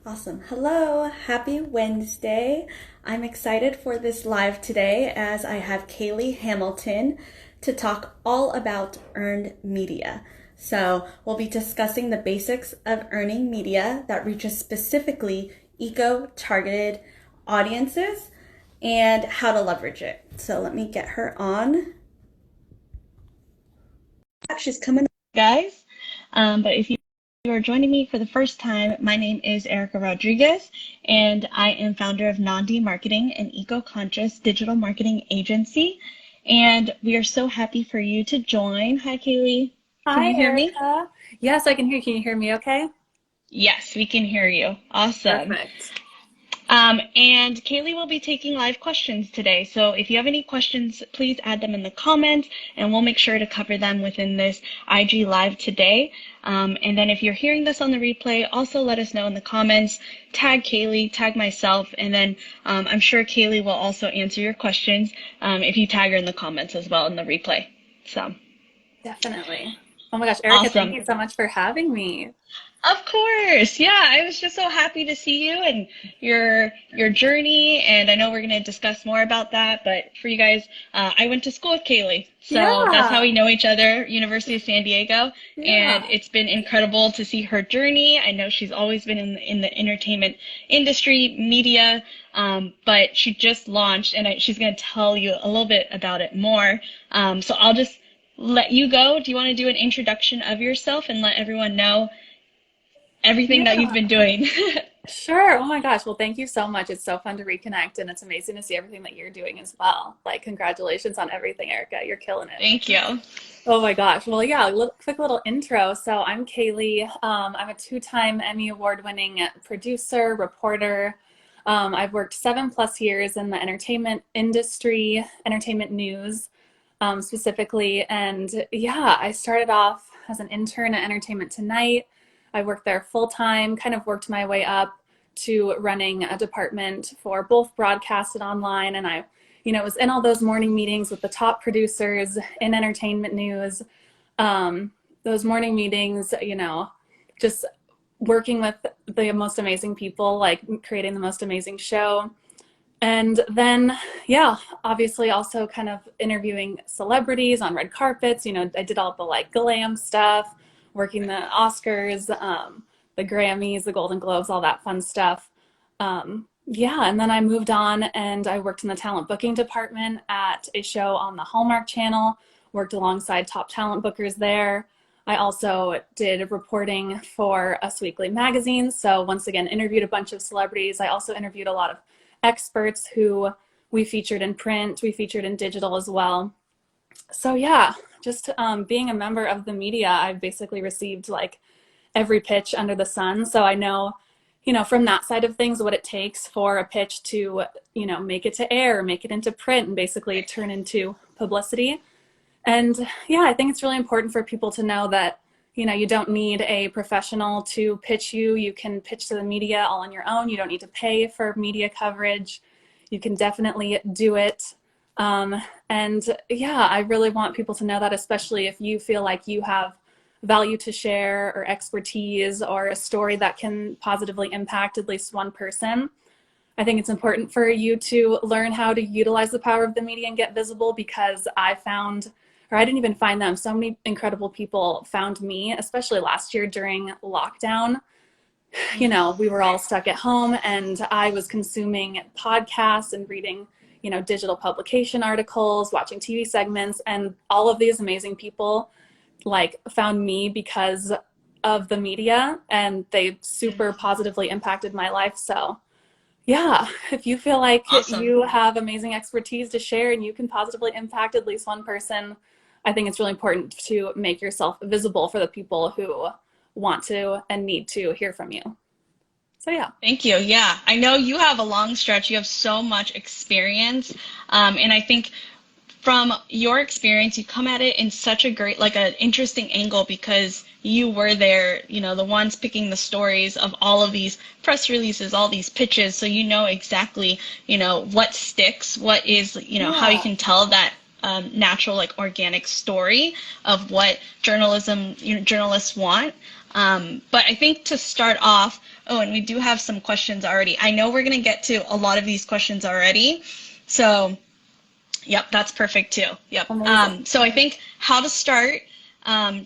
Awesome. Hello, happy Wednesday. I'm excited for this live today as I have Kayley Hamilton to talk all about earned media. So, we'll be discussing the basics of earning media that reaches specifically eco-targeted audiences and how to leverage it. So, let me get her on. She's coming, guys. But if you are joining me for the first time, my name is Erica Rodriguez, and I am founder of Non-D Marketing, an eco-conscious digital marketing agency. And we are so happy for you to join. Hi, Kayley. Can Hi, you hear me? Erica. Yes, I can hear you. Can you hear me okay? Yes, we can hear you. Awesome. Perfect. And Kayley will be taking live questions today. So if you have any questions, please add them in the comments and we'll make sure to cover them within this IG live today. And then if you're hearing this on the replay, also let us know in the comments, tag Kayley, tag myself, and then I'm sure Kayley will also answer your questions if you tag her in the comments as well in the replay. So Definitely. Oh my gosh, Erica, thank awesome. you so much for having me. Of course. Yeah, I was just so happy to see you and your journey, and I know we're going to discuss more about that, but for you guys, I went to school with Kayley. So that's how Yeah, we know each other, University of San Diego, and yeah. it's been incredible to see her journey. I know she's always been in the entertainment industry, media, but she just launched, and she's going to tell you a little bit about it more. So I'll just let you go. Do you want to do an introduction of yourself and let everyone know everything that you've Yeah, been doing? sure. Oh my gosh. Well, thank you so much. It's so fun to reconnect, and it's amazing to see everything that you're doing as well. Like, congratulations on everything, Erica. You're killing it. Thank you. Oh my gosh. Well, yeah, quick little intro. So I'm Kayley. I'm a two-time Emmy Award-winning producer, reporter. I've worked 7+ years in the entertainment industry, entertainment news, specifically. And yeah, I started off as an intern at Entertainment Tonight. I worked there full time, kind of worked my way up to running a department for both broadcast and online. And was in all those morning meetings with the top producers in entertainment news. Those morning meetings, just working with the most amazing people, like creating the most amazing show. And then, yeah, obviously also kind of interviewing celebrities on red carpets. I did all the like glam stuff, working the Oscars, the Grammys, the Golden Globes, all that fun stuff. Yeah, and then I moved on and I worked in the talent booking department at a show on the Hallmark Channel, worked alongside top talent bookers there. I also did reporting for Us Weekly magazine. So once again, interviewed a bunch of celebrities. I also interviewed a lot of experts who we featured in print, we featured in digital as well. So yeah, just being a member of the media, I've basically received like every pitch under the sun. So I know, from that side of things, what it takes for a pitch to, make it to air, make it into print, and basically turn into publicity. And yeah, I think it's really important for people to know that, you don't need a professional to pitch you. You can pitch to the media all on your own. You don't need to pay for media coverage. You can definitely do it. And yeah, I really want people to know that, especially if you feel like you have value to share or expertise or a story that can positively impact at least one person. I think it's important for you to learn how to utilize the power of the media and get visible, because I didn't even find them. So many incredible people found me, especially last year during lockdown. We were all stuck at home and I was consuming podcasts and reading, digital publication articles, watching TV segments, and all of these amazing people like found me because of the media, and they super positively impacted my life. So yeah, if you feel like Awesome. you have amazing expertise to share and you can positively impact at least one person, I think it's really important to make yourself visible for the people who want to and need to hear from you. So yeah. Thank you. Yeah, I know you have a long stretch. You have so much experience. And I think from your experience, you come at it in such a great, like an interesting angle because you were there, the ones picking the stories of all of these press releases, all these pitches. So you know exactly, what sticks, what is, how you Yeah. can tell that natural, like organic story of what journalists want. But I think to start off, Oh, and we do have some questions already. I know we're going to get to a lot of these questions already. So, yep, that's perfect too. Yep. Amazing. So I think how to start,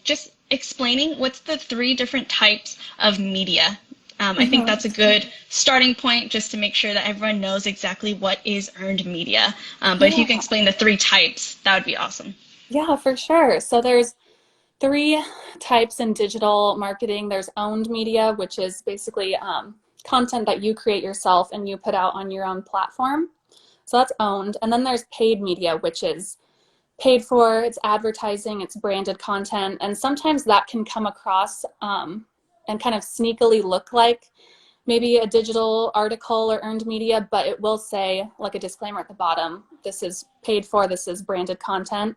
just explaining what's the three different types of media. I think Hmm. that's a good starting point just to make sure that everyone knows exactly what is earned media. But if you can Yeah. explain the three types, that would be awesome. Yeah, for sure. So there's three types in digital marketing. There's owned media, which is basically content that you create yourself and you put out on your own platform. So that's owned. And then there's paid media, which is paid for, it's advertising, it's branded content. And sometimes that can come across and kind of sneakily look like maybe a digital article or earned media, but it will say, like a disclaimer at the bottom, this is paid for, this is branded content.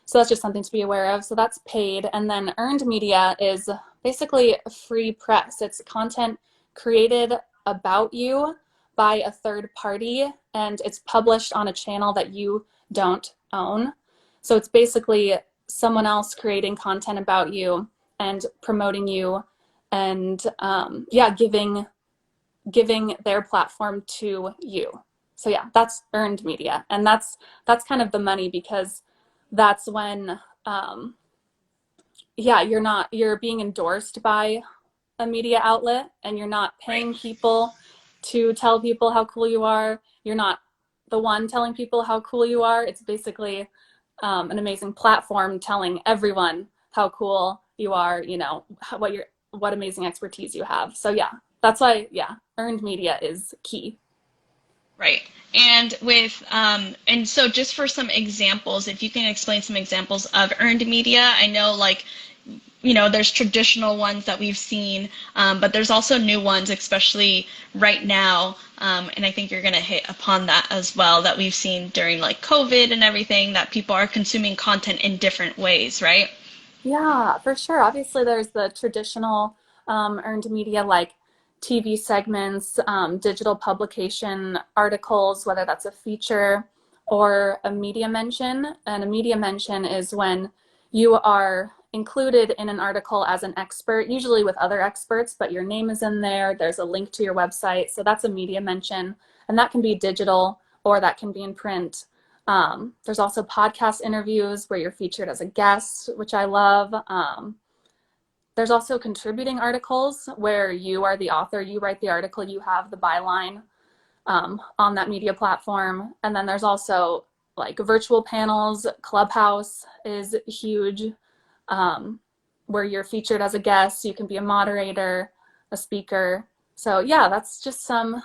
So that's just something to be aware of. So that's paid. And then earned media is basically free press. It's content created about you by a third party, and it's published on a channel that you don't own. So it's basically someone else creating content about you and promoting you and yeah, giving their platform to you. So yeah, that's earned media, and that's kind of the money, because that's when yeah, you're being endorsed by a media outlet, and you're not Right. paying people to tell people how cool you are. You're not the one telling people how cool you are. It's basically an amazing platform telling everyone how cool you are, you know, what amazing expertise you have. So yeah, that's why, yeah, earned media is key. Right. And so just for some examples, if you can explain some examples of earned media, I know like, there's traditional ones that we've seen, but there's also new ones, especially right now. And I think you're going to hit upon that as well, that we've seen during like COVID and everything, that people are consuming content in different ways, right? Yeah, for sure. Obviously, there's the traditional earned media like TV segments, digital publication articles, whether that's a feature or a media mention. And a media mention is when you are included in an article as an expert, usually with other experts, but your name is in there. There's a link to your website. So that's a media mention. And that can be digital or that can be in print. There's also podcast interviews where you're featured as a guest, which I love. There's also contributing articles where you are the author, you write the article, you have the byline on that media platform. And then there's also like virtual panels. Clubhouse is huge, um, where you're featured as a guest. You can be a moderator, a speaker. So yeah, that's just um,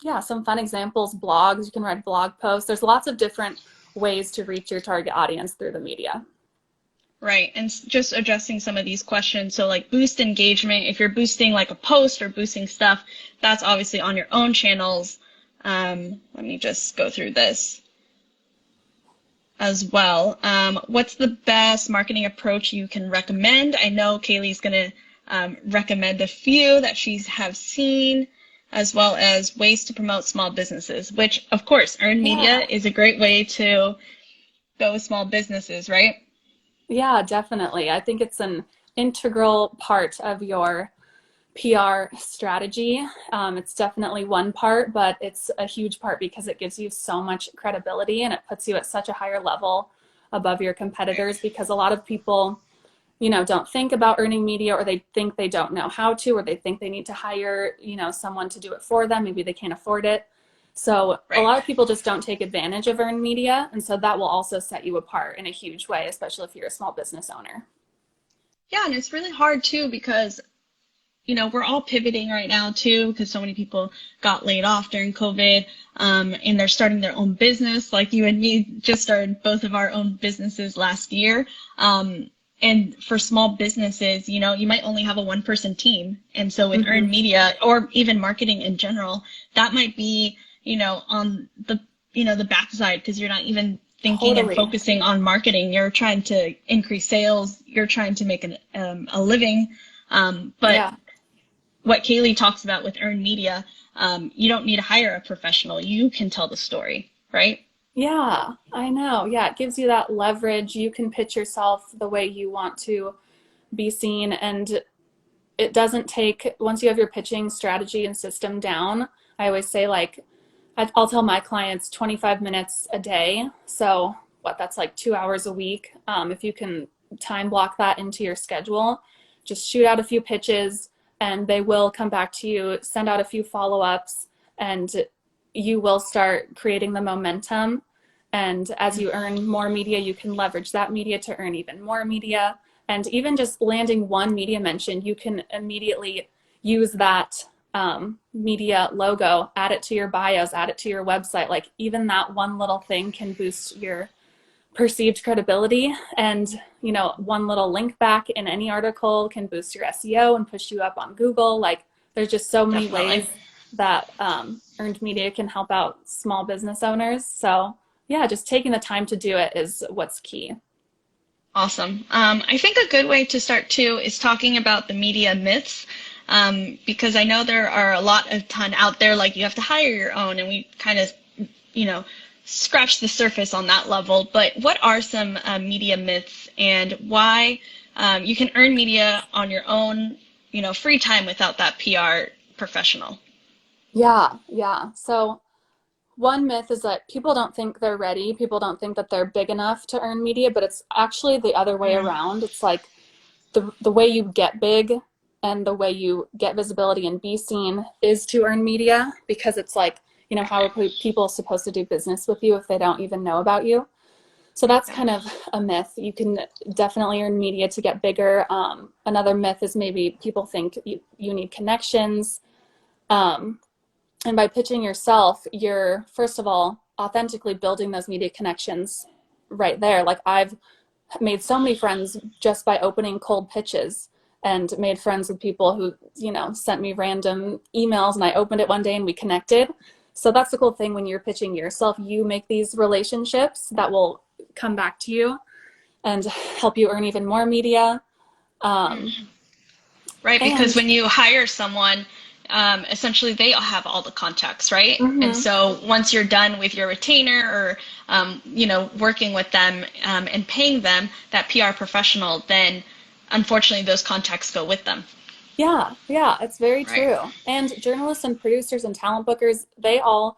yeah, some fun examples. Blogs, you can write blog posts. There's lots of different ways to reach your target audience through the media. Right. And just addressing some of these questions. So like boost engagement, if you're boosting like a post or boosting stuff, that's obviously on your own channels. Let me just go through this as well. What's the best marketing approach you can recommend? I know Kaylee's going to recommend a few that she's have seen, as well as ways to promote small businesses, which of course earned media Yeah. is a great way to go with small businesses, right? Yeah, definitely. I think it's an integral part of your PR strategy. It's definitely one part, but it's a huge part because it gives you so much credibility and it puts you at such a higher level above your competitors, because a lot of people, you know, don't think about earning media, or they think they don't know how to, or they think they need to hire, you know, someone to do it for them. Maybe they can't afford it. So a Right. lot of people just don't take advantage of earned media. And so that will also set you apart in a huge way, especially if you're a small business owner. Yeah, and it's really hard too because we're all pivoting right now too because so many people got laid off during COVID, and they're starting their own business. Like you and me just started both of our own businesses last year. And for small businesses, you might only have a one-person team. And so with Hmm. earned media or even marketing in general, that might be, on the backside because you're not even thinking and Totally. focusing on marketing. You're trying to increase sales. You're trying to make a living. But Yeah. what Kayley talks about with earned media, you don't need to hire a professional. You can tell the story, right? Yeah, I know. Yeah, it gives you that leverage. You can pitch yourself the way you want to be seen, and it doesn't take, once you have your pitching strategy and system down, I always say like, I'll tell my clients 25 minutes a day. So that's like 2 hours a week. If you can time block that into your schedule, just shoot out a few pitches and they will come back to you, send out a few follow-ups, and you will start creating the momentum. And as you earn more media, you can leverage that media to earn even more media. And even just landing one media mention, you can immediately use that media logo, add it to your bios, add it to your website. Like even that one little thing can boost your perceived credibility. And, you know, one little link back in any article can boost your SEO and push you up on Google. Like there's just so many ways that earned media can help out small business owners. So yeah, just taking the time to do it is what's key. Awesome. I think a good way to start too is talking about the media myths, because I know there are a ton out there, like you have to hire your own, and we kind of, you know, scratch the surface on that level. But what are some media myths, and why you can earn media on your own, you know, free time without that PR professional? Yeah. So one myth is that people don't think they're ready. People don't think that they're big enough to earn media, but it's actually the other way around. It's like the way you get big and the way you get visibility and be seen is to earn media, because it's like, you know, how are people supposed to do business with you if they don't even know about you? So that's kind of a myth. You can definitely earn media to get bigger. Another myth is maybe people think you need connections. And by pitching yourself, you're, first of all, authentically building those media connections right there. Like I've made so many friends just by opening cold pitches, and made friends with people who, you know, sent me random emails and I opened it one day and we connected. So that's the cool thing when you're pitching yourself, you make these relationships that will come back to you and help you earn even more media. Right, because when you hire someone, essentially they have all the contacts, right? And so once you're done with your retainer or, you know, working with them and paying them, that PR professional, then unfortunately those contacts go with them. Yeah, it's very true. And journalists and producers and talent bookers, they all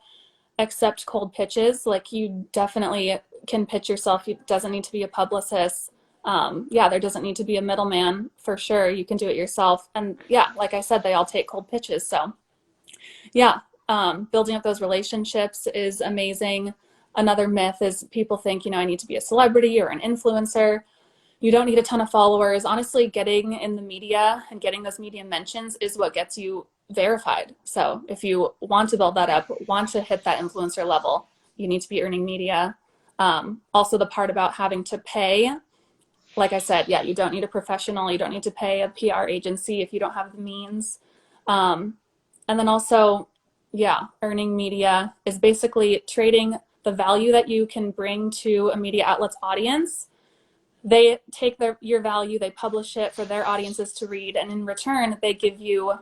accept cold pitches. Like you definitely can pitch yourself. It doesn't need to be a publicist. There doesn't need to be a middleman for sure. You can do it yourself. And yeah, like I said, they all take cold pitches. So yeah, building up those relationships is amazing. Another myth is people think, you know, I need to be a celebrity or an influencer. You don't need a ton of followers. Honestly, getting in the media and getting those media mentions is what gets you verified. So if you want to build that up, want to hit that influencer level, you need to be earning media. Also the part about having to pay, like I said, yeah, you don't need a professional. You don't need to pay a PR agency if you don't have the means. And then also, yeah, earning media is basically trading the value that you can bring to a media outlet's audience. They take your value, they publish it for their audiences to read, and in return, they give you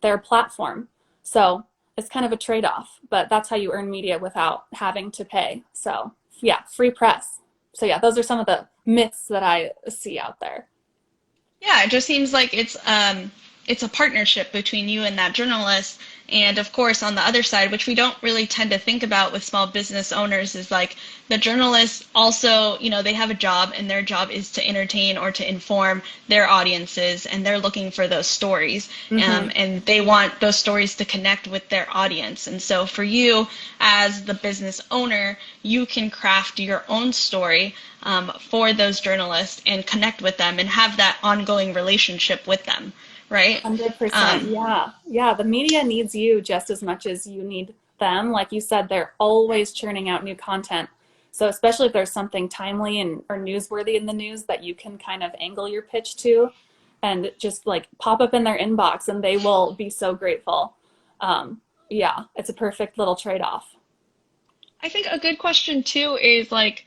their platform. So it's kind of a trade-off, but that's how you earn media without having to pay. So yeah, free press. So yeah, those are some of the myths that I see out there. Yeah, it just seems like it's a partnership between you and that journalist. And of course, on the other side, which we don't really tend to think about with small business owners, is like the journalists also, you know, they have a job, and their job is to entertain or to inform their audiences, and they're looking for those stories, and they want those stories to connect with their audience. And so for you as the business owner, you can craft your own story for those journalists and connect with them and have that ongoing relationship with them. Right? 100%. Yeah. The media needs you just as much as you need them. Like you said, they're always churning out new content. So especially if there's something timely or newsworthy in the news that you can kind of angle your pitch to, and just like pop up in their inbox, and they will be so grateful. It's a perfect little trade-off. I think a good question too is like,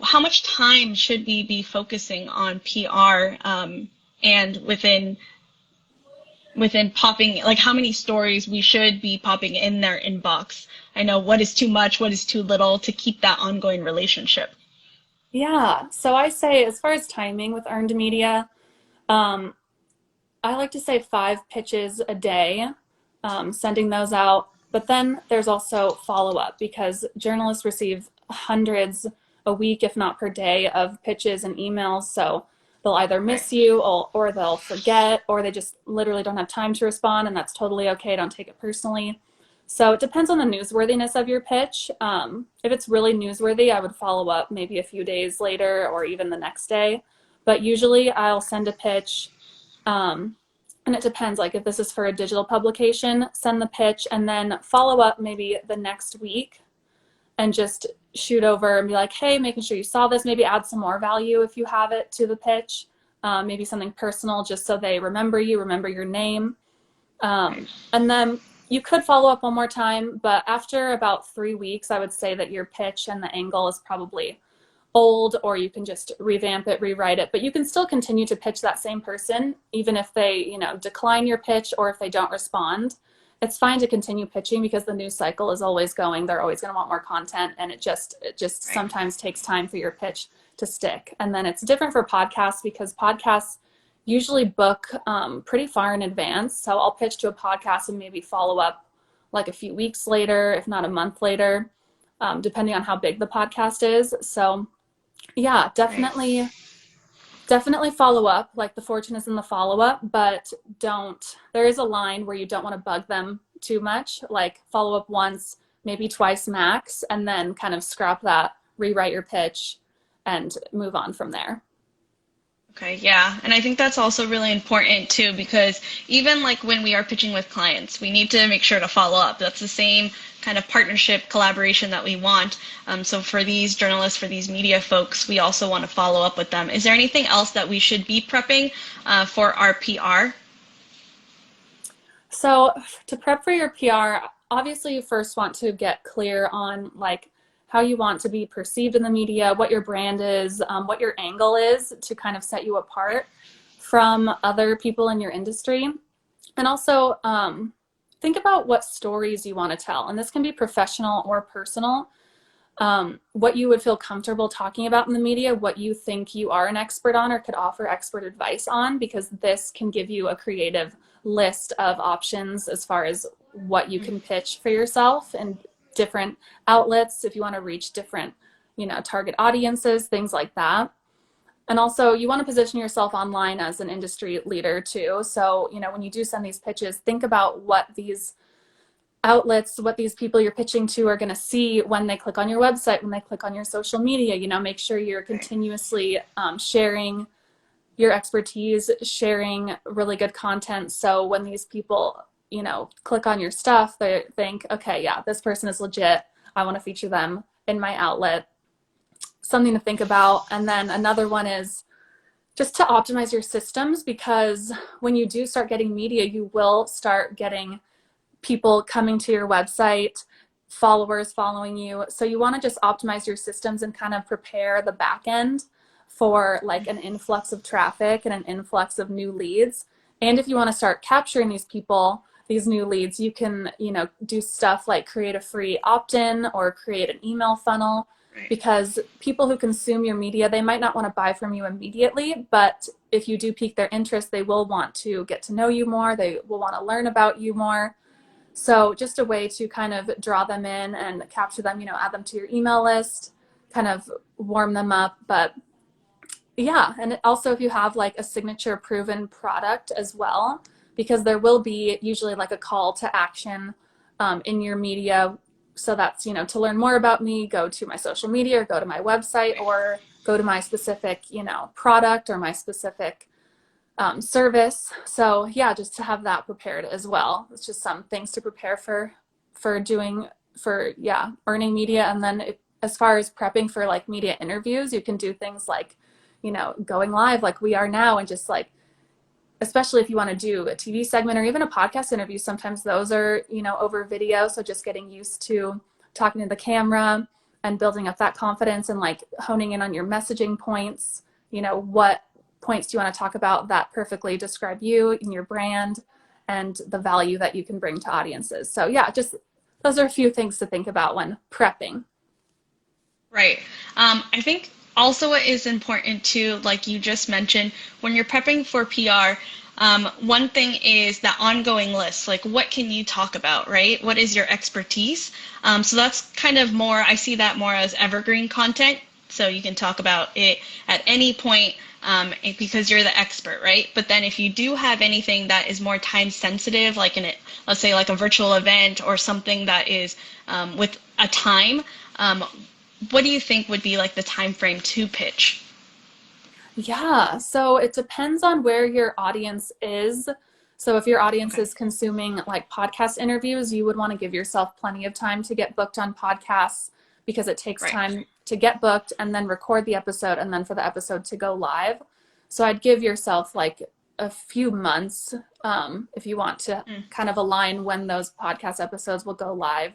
how much time should we be focusing on PR, and within popping, like how many stories we should be popping in their inbox? I know what is too much, what is too little to keep that ongoing relationship. Yeah. So I say, as far as timing with earned media, I like to say 5 pitches a day, sending those out. But then there's also follow up because journalists receive hundreds a week, if not per day, of pitches and emails. So they'll either Right. miss you or they'll forget or they just literally don't have time to respond, and that's totally okay. Don't take it personally. So it depends on the newsworthiness of your pitch. If it's really newsworthy, I would follow up maybe a few days later or even the next day. But usually I'll send a pitch, and it depends, like if this is for a digital publication, send the pitch and then follow up maybe the next week and just shoot over and be like, hey, making sure you saw this, maybe add some more value if you have it to the pitch, maybe something personal just so they remember you, remember your name. And then you could follow up one more time, but after about 3 weeks, I would say that your pitch and the angle is probably old, or you can just revamp it, rewrite it, but you can still continue to pitch that same person, even if they, decline your pitch or if they don't respond. It's fine to continue pitching because the news cycle is always going. They're always going to want more content, and it just Right. sometimes takes time for your pitch to stick. And then it's different for podcasts because podcasts usually book pretty far in advance. So I'll pitch to a podcast and maybe follow up like a few weeks later, if not a month later, depending on how big the podcast is. So yeah, Right. definitely follow up. Like the fortune is in the follow up, but there is a line where you don't want to bug them too much. Like follow up once, maybe twice max, and then kind of scrap that, rewrite your pitch, and move on from there. Okay, yeah. And I think that's also really important too, because even like when we are pitching with clients, we need to make sure to follow up. That's the same kind of partnership collaboration that we want. So for these journalists, for these media folks, we also want to follow up with them. Is there anything else that we should be prepping for our PR? So to prep for your PR, obviously you first want to get clear on like how you want to be perceived in the media, what your brand is, what your angle is to kind of set you apart from other people in your industry. And also think about what stories you want to tell. And this can be professional or personal. What you would feel comfortable talking about in the media, what you think you are an expert on or could offer expert advice on, because this can give you a creative list of options as far as what you can pitch for yourself and different outlets if you want to reach different, target audiences, things like that. And also you want to position yourself online as an industry leader too. So, when you do send these pitches, think about what these outlets, what these people you're pitching to are going to see when they click on your website, when they click on your social media. Make sure you're continuously sharing your expertise, sharing really good content. So when these people, click on your stuff, they think, okay, yeah, this person is legit. I want to feature them in my outlet. Something to think about. And then another one is just to optimize your systems, because when you do start getting media, you will start getting people coming to your website, followers following you. So you want to just optimize your systems and kind of prepare the back end for like an influx of traffic and an influx of new leads. And if you want to start capturing these people, these new leads, you can, do stuff like create a free opt-in or create an email funnel, because people who consume your media, they might not want to buy from you immediately, but if you do pique their interest, they will want to get to know you more. They will want to learn about you more. So just a way to kind of draw them in and capture them, add them to your email list, kind of warm them up. But yeah, and also if you have like a signature proven product as well, because there will be usually like a call to action in your media. So that's, to learn more about me, go to my social media or go to my website or go to my specific, product or my specific service. So yeah, just to have that prepared as well. It's just some things to prepare for earning media. And then as far as prepping for like media interviews, you can do things like, going live like we are now, and just like, especially if you want to do a TV segment or even a podcast interview, sometimes those are, over video. So just getting used to talking to the camera and building up that confidence and like honing in on your messaging points, what points do you want to talk about that perfectly describe you and your brand and the value that you can bring to audiences. So yeah, just those are a few things to think about when prepping. Right. I think also what is important too, like you just mentioned, when you're prepping for PR, One thing is that ongoing list, like what can you talk about, right? What is your expertise? So that's kind of more, I see that more as evergreen content. So you can talk about it at any point because you're the expert, right? But then if you do have anything that is more time sensitive, like let's say like a virtual event or something that is with a time, what do you think would be like the time frame to pitch? Yeah, so it depends on where your audience is. So if your audience Okay. is consuming like podcast interviews, you would want to give yourself plenty of time to get booked on podcasts because it takes Right. time to get booked and then record the episode and then for the episode to go live. So I'd give yourself like a few months if you want to Mm. kind of align when those podcast episodes will go live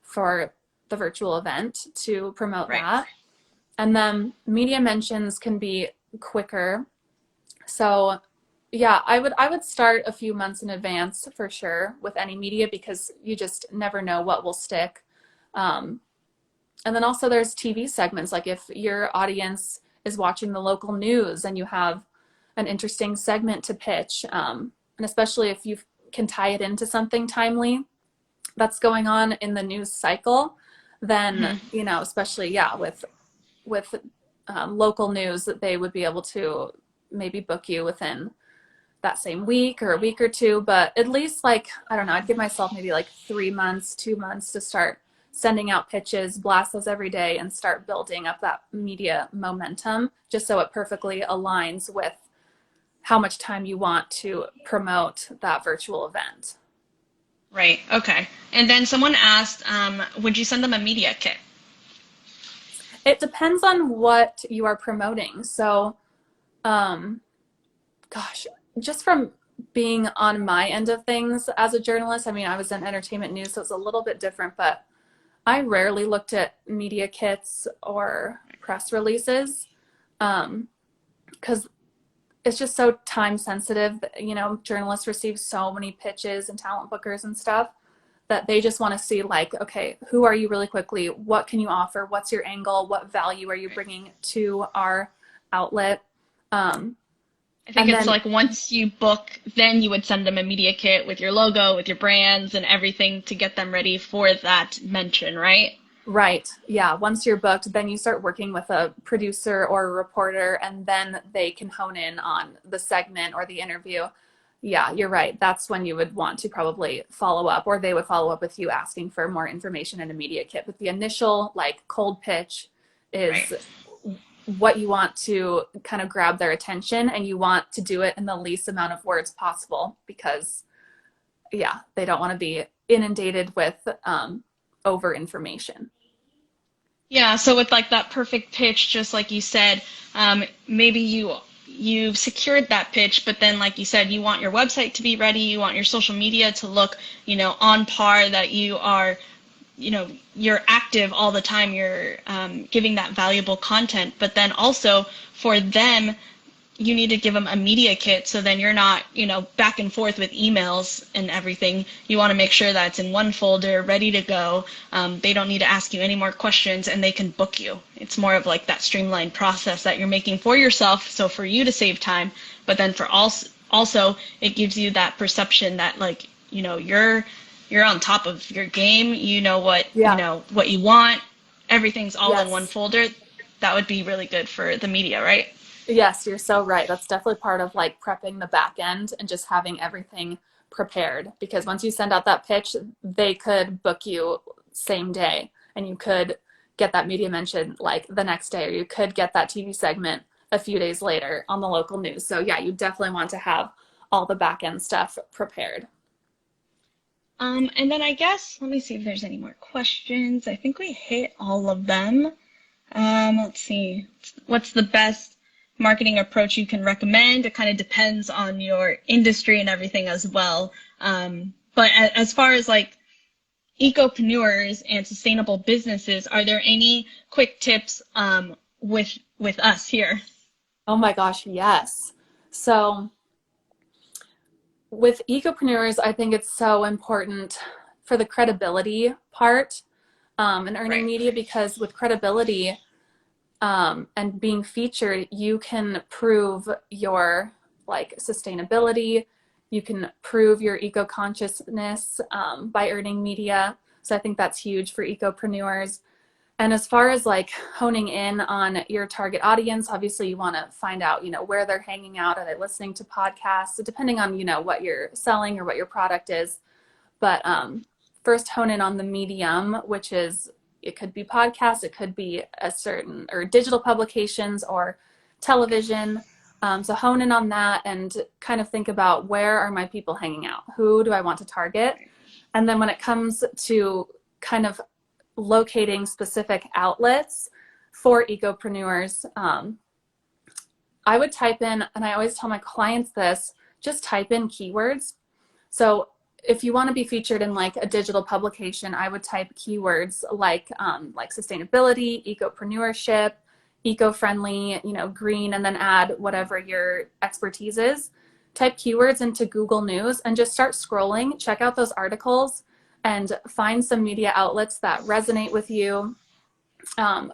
for the virtual event to promote Right. that. And then media mentions can be quicker. So yeah, I would start a few months in advance for sure with any media because you just never know what will stick. And then also there's TV segments, like if your audience is watching the local news and you have an interesting segment to pitch, and especially if you can tie it into something timely that's going on in the news cycle, then, Mm-hmm. you know, especially, yeah, with local news, that they would be able to maybe book you within that same week or a week or two. But at least, like, I don't know, I'd give myself maybe like 3 months, 2 months to start sending out pitches, blast those every day, and start building up that media momentum just so it perfectly aligns with how much time you want to promote that virtual event. Right. Okay. And then someone asked, would you send them a media kit? It depends on what you are promoting. So, um, gosh, just from being on my end of things as a journalist, I mean, I was in entertainment news, so it's a little bit different, but I rarely looked at media kits or press releases because it's just so time sensitive. You know, journalists receive so many pitches and talent bookers and stuff that they just want to see, like, okay, who are you really quickly? What can you offer? What's your angle? What value are you bringing to our outlet? I think And it's then, like once you book, then you would send them a media kit with your logo, with your brands and everything to get them ready for that mention, right? right, yeah, once you're booked, then you start working with a producer or a reporter, and then they can hone in on the segment or the interview. Yeah, you're right. That's when you would want to probably follow up, or they would follow up with you asking for more information and a media kit. But the initial, like, cold pitch Right. is what you want to kind of grab their attention, and you want to do it in the least amount of words possible because, yeah, they don't want to be inundated with over information. Yeah, so with like that perfect pitch, just like you said, maybe you've secured that pitch, but then like you said, you want your website to be ready, you want your social media to look, on par, that you are, you're active all the time, you're giving that valuable content, but then also for them, you need to give them a media kit so then you're not, back and forth with emails and everything. You want to make sure that it's in one folder, ready to go. They don't need to ask you any more questions and they can book you. It's more of like that streamlined process that you're making for yourself, so for you to save time, but then for also it gives you that perception that like, you're on top of your game, Yeah. what you want, everything's all in one Yes. folder. That would be really good for the media, right? Yes, you're so right. That's definitely part of like prepping the back end and just having everything prepared. Because once you send out that pitch, they could book you same day and you could get that media mention like the next day, or you could get that TV segment a few days later on the local news. So yeah, you definitely want to have all the back end stuff prepared. And then I guess, let me see if there's any more questions. I think we hit all of them. Let's see. What's the best marketing approach you can recommend? It kind of depends on your industry and everything as well. But as far as like ecopreneurs and sustainable businesses, are there any quick tips with us here? Oh my gosh, yes. So with ecopreneurs, I think it's so important for the credibility part and earning Right. media, because with credibility and being featured, you can prove your like sustainability. You can prove your eco-consciousness by earning media. So I think that's huge for ecopreneurs. And as far as like honing in on your target audience, obviously you want to find out, where they're hanging out. Are they listening to podcasts? So depending on, what you're selling or what your product is. But first hone in on the medium, which is, it could be podcasts, it could be or digital publications or television. So hone in on that and kind of think about, where are my people hanging out? Who do I want to target? And then when it comes to kind of locating specific outlets for ecopreneurs, I would type in, and I always tell my clients this, just type in keywords. So if you want to be featured in like a digital publication, I would type keywords like sustainability, ecopreneurship, eco-friendly, green, and then add whatever your expertise is. Type keywords into Google News and just start scrolling, check out those articles and find some media outlets that resonate with you.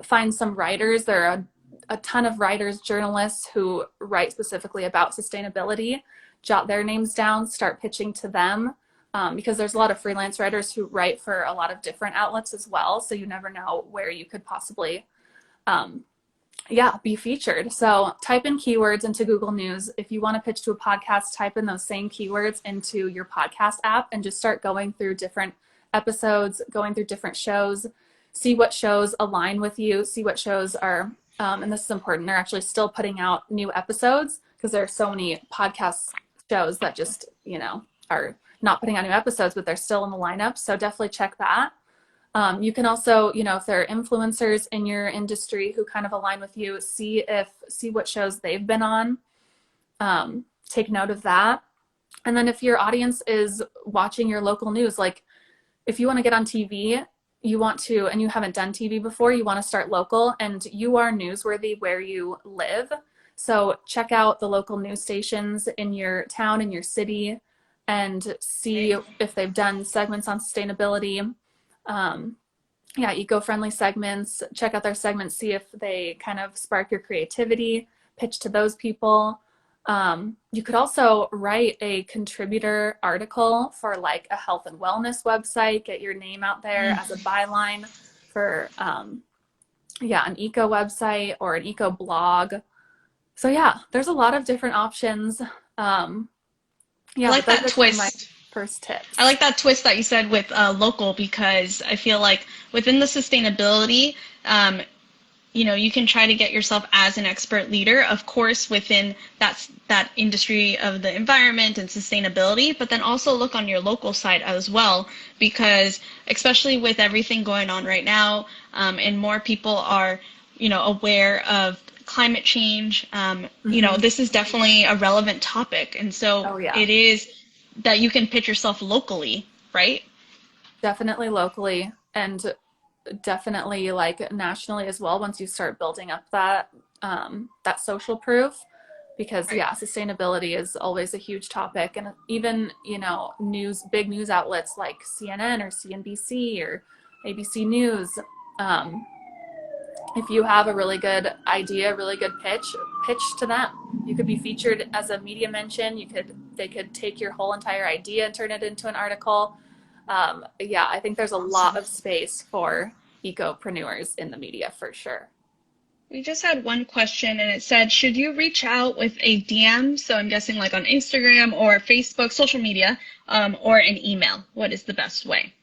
Find some writers. There are a ton of writers, journalists who write specifically about sustainability. Jot their names down, start pitching to them, because there's a lot of freelance writers who write for a lot of different outlets as well. So you never know where you could possibly be featured. So type in keywords into Google News. If you want to pitch to a podcast, type in those same keywords into your podcast app and just start going through different episodes, going through different shows, see what shows align with you, see what shows are, and this is important, they're actually still putting out new episodes, because there are so many podcast shows that just, are not putting out new episodes, but they're still in the lineup. So definitely check that. You can also, if there are influencers in your industry who kind of align with you, see what shows they've been on. Take note of that. And then if your audience is watching your local news, like if you want to get on TV, and you haven't done TV before, you want to start local, and you are newsworthy where you live. So check out the local news stations in your town, in your city, and see if they've done segments on sustainability. Eco-friendly segments. Check out their segments, see if they kind of spark your creativity, pitch to those people. You could also write a contributor article for like a health and wellness website, get your name out there as a byline for an eco website or an eco blog. So there's a lot of different options. I like that twist. My first tips. I like that twist that you said with local, because I feel like within the sustainability, you can try to get yourself as an expert leader, of course, within that industry of the environment and sustainability, but then also look on your local side as well, because especially with everything going on right now, and more people are, aware of climate change, this is definitely a relevant topic. And so it is that you can pitch yourself locally, right? Definitely locally, and definitely like nationally as well, once you start building up that social proof, because sustainability is always a huge topic. And even big news outlets like CNN or CNBC or ABC News, if you have a really good idea, really good pitch to them. You could be featured as a media mention. They could take your whole entire idea and turn it into an article. I think there's a lot of space for ecopreneurs in the media for sure. We just had one question, and it said, should you reach out with a DM? So I'm guessing like on Instagram or Facebook, social media, or an email. What is the best way?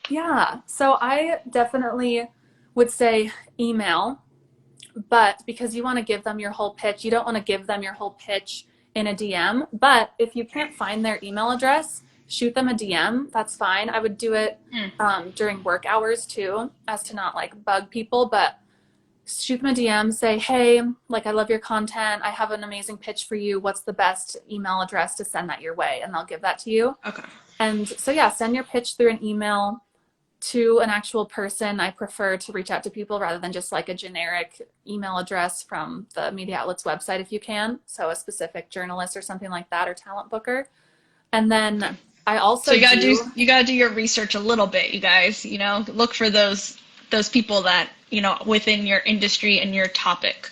Yeah, so I definitely would say email, but because you want to give them your whole pitch, you don't want to give them your whole pitch in a DM. But if you can't find their email address, shoot them a DM. That's fine. I would do it during work hours too, as to not like bug people, but shoot them a DM, say, hey, like I love your content. I have an amazing pitch for you. What's the best email address to send that your way? And they'll give that to you. Okay. And so send your pitch through an email to an actual person. I prefer to reach out to people rather than just like a generic email address from the media outlet's website if you can. So a specific journalist or something like that, or talent booker. And then I also you gotta do your research a little bit, you guys. Look for those people that within your industry and your topic.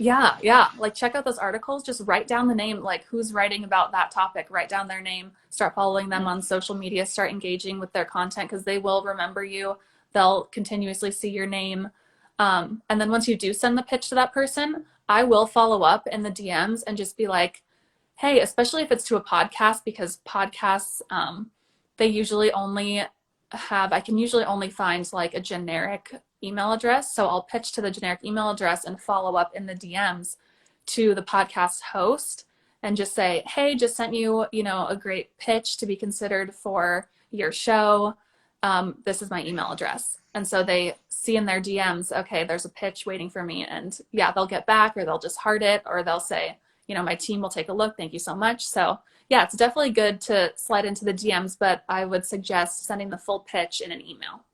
Yeah, yeah. Like check out those articles, just write down the name, like who's writing about that topic, write down their name, start following them on social media, start engaging with their content because they will remember you. They'll continuously see your name. And then once you do send the pitch to that person, I will follow up in the DMs and just be like, hey, especially if it's to a podcast, because podcasts, they usually only have, I can usually only find like a generic email address. So I'll pitch to the generic email address and follow up in the DMs to the podcast host and just say, hey, just sent you, you know, a great pitch to be considered for your show. This is my email address. And so they see in their DMs, okay, there's a pitch waiting for me. And yeah, they'll get back or they'll just heart it or they'll say, you know, my team will take a look. Thank you so much. So yeah, it's definitely good to slide into the DMs, but I would suggest sending the full pitch in an email.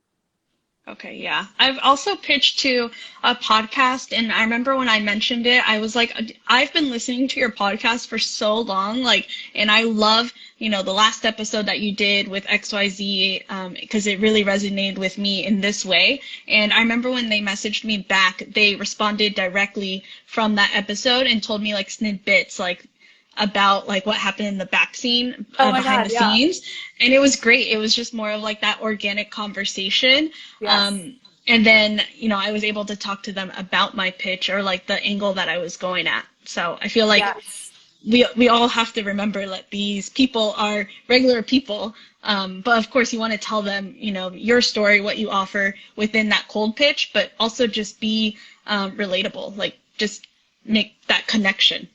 Okay, yeah. I've also pitched to a podcast, and I remember when I mentioned it, I was like, I've been listening to your podcast for so long, like, and I love, you know, the last episode that you did with XYZ, because it really resonated with me in this way. And I remember when they messaged me back, they responded directly from that episode and told me like snippets, like about like what happened in the back scene, Oh my behind God, the yeah. scenes, and it was great. It was just more of like that organic conversation. Yes. And then, you know, I was able to talk to them about my pitch or like the angle that I was going at. So I feel like Yes. we all have to remember that these people are regular people. But of course you want to tell them, you know, your story, what you offer within that cold pitch, but also just be relatable, like just make that connection.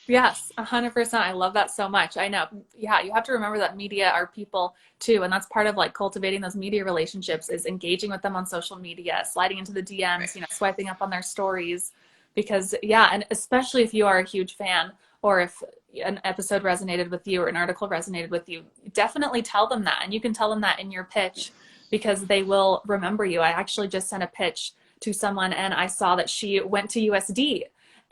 Yes, 100%. I love that so much. I know. Yeah, you have to remember that media are people too, and that's part of like cultivating those media relationships is engaging with them on social media, sliding into the DMs, you know, swiping up on their stories because yeah, and especially if you are a huge fan or if an episode resonated with you or an article resonated with you, definitely tell them that. And you can tell them that in your pitch because they will remember you. I actually just sent a pitch to someone and I saw that she went to USD.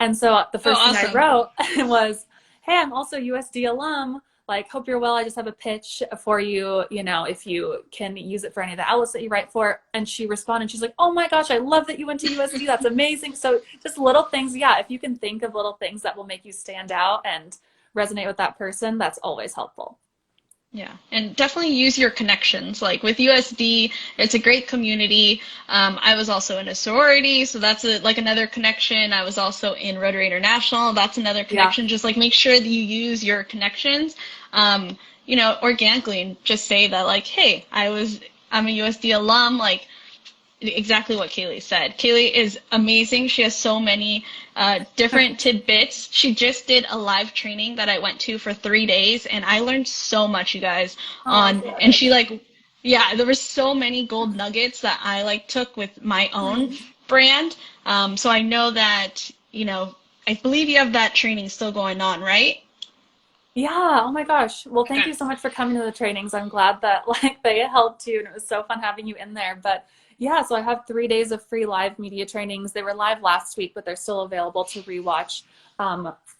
And so the Oh, first thing I awesome. wrote was, hey, I'm also USD alum. Like, hope you're well. I just have a pitch for you, you know, if you can use it for any of the outlets that you write for. And she responded, she's like, oh my gosh, I love that you went to USD. That's amazing. So just little things. Yeah, if you can think of little things that will make you stand out and resonate with that person, that's always helpful. Yeah, and definitely use your connections. Like with USD, it's a great community. I was also in a sorority, so that's like another connection. I was also in Rotary International. That's another Yeah. connection. Just like make sure that you use your connections, you know, organically, and just say that like, hey, I'm a USD alum. Like exactly what Kayley said. Kayley is amazing. She has so many different tidbits. She just did a live training that I went to for 3 days, and I learned so much, you guys. Oh, And good. she like, yeah, there were so many gold nuggets that I like took with my own brand. So I know that, you know, I believe you have that training still going on, right? Yeah, oh my gosh. Well, thank Okay. you so much for coming to the trainings. I'm glad that like they helped you and it was so fun having you in there. But yeah, so I have 3 days of free live media trainings. They were live last week, but they're still available to rewatch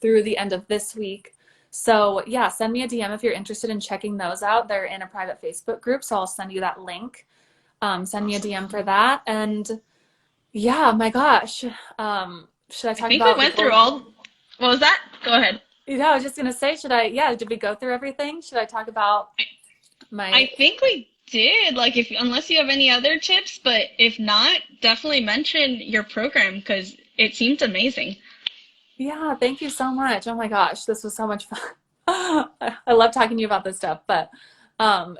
through the end of this week. So yeah, send me a DM if you're interested in checking those out. They're in a private Facebook group, so I'll send you that link. Send me a Awesome. DM for that. And yeah, my gosh. Should I I talk think we about the went through gold? all. What was that? Go ahead. Yeah, I was just gonna say, yeah, did we go through everything? Should I talk about I my, think we did. Like, if unless you have any other tips, but if not, definitely mention your program because it seems amazing. yeah, thank you so much. Oh my gosh, this was so much fun. I love talking to you about this stuff, but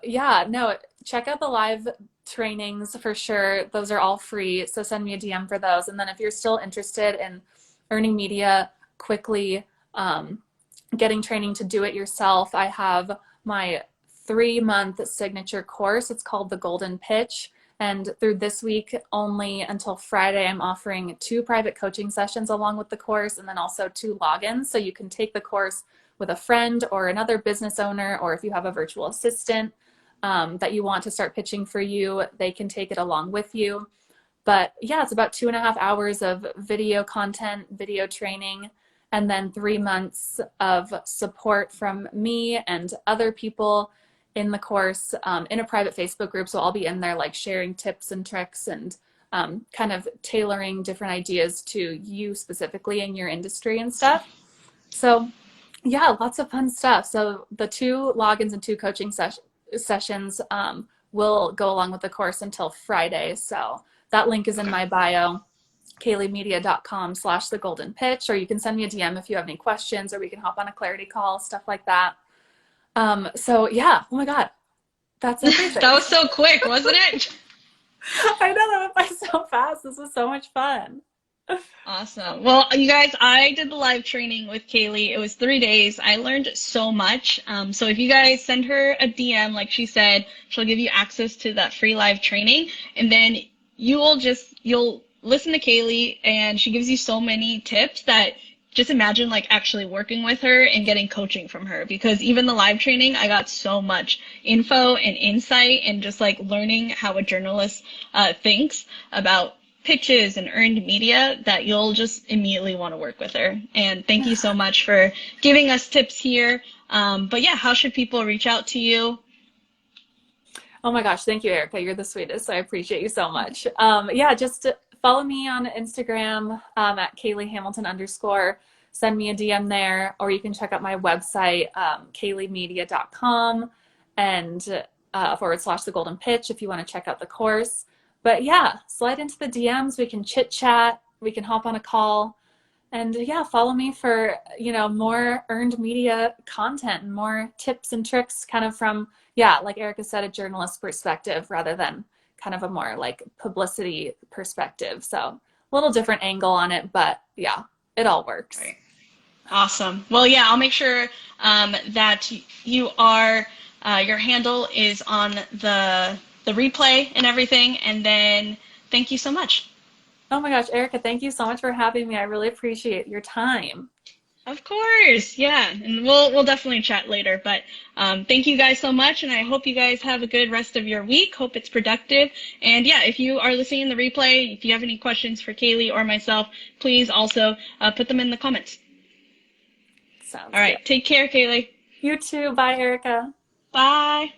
yeah, no, check out the live trainings for sure. Those are all free, so send me a DM for those. And then if you're still interested in earning media quickly, getting training to do it yourself, I have my 3 month signature course. It's called the Golden Pitch. And through this week only until Friday, I'm offering 2 private coaching sessions along with the course and then also 2 logins. So you can take the course with a friend or another business owner, or if you have a virtual assistant that you want to start pitching for you, they can take it along with you. But yeah, it's about 2.5 hours of video content, video training, and then 3 months of support from me and other people in the course in a private Facebook group. So I'll be in there like sharing tips and tricks and kind of tailoring different ideas to you specifically in your industry and stuff. So yeah, lots of fun stuff. So the 2 logins and 2 coaching sessions will go along with the course until Friday. So that link is in my bio, kayleymedia.com/thegoldenpitch, or you can send me a DM if you have any questions, or we can hop on a clarity call, stuff like that. So yeah, oh my God, that's everything. That was so quick, wasn't it? I know, that went by so fast. This was so much fun. Awesome. Well, you guys, I did the live training with Kayley. It was 3 days. I learned so much. So if you guys send her a DM, like she said, she'll give you access to that free live training. And then you'll listen to Kayley, and she gives you so many tips that just imagine like actually working with her and getting coaching from her, because even the live training, I got so much info and insight and just like learning how a journalist thinks about pitches and earned media that you'll just immediately want to work with her. And thank you so much for giving us tips here. But yeah, how should people reach out to you? Oh my gosh, thank you, Erica. You're the sweetest. I appreciate you so much. Yeah, just follow me on Instagram at KayleyHamilton_. Send me a DM there, or you can check out my website, kayleymedia.com, and /the golden pitch if you want to check out the course. But yeah, slide into the DMs. We can chit chat. We can hop on a call. And yeah, follow me for, more earned media content and more tips and tricks kind of from, like Erica said, a journalist perspective rather than kind of a more like publicity perspective. So a little different angle on it, but yeah, it all works. Right. Awesome. Well, yeah, I'll make sure that you are, your handle is on the replay and everything. And then thank you so much. Oh my gosh, Erica, thank you so much for having me. I really appreciate your time. Of course. Yeah. And we'll definitely chat later, but thank you guys so much. And I hope you guys have a good rest of your week. Hope it's productive. And yeah, if you are listening in the replay, if you have any questions for Kayley or myself, please also put them in the comments. Sounds all right. good. Take care, Kayley. You too. Bye, Erica. Bye.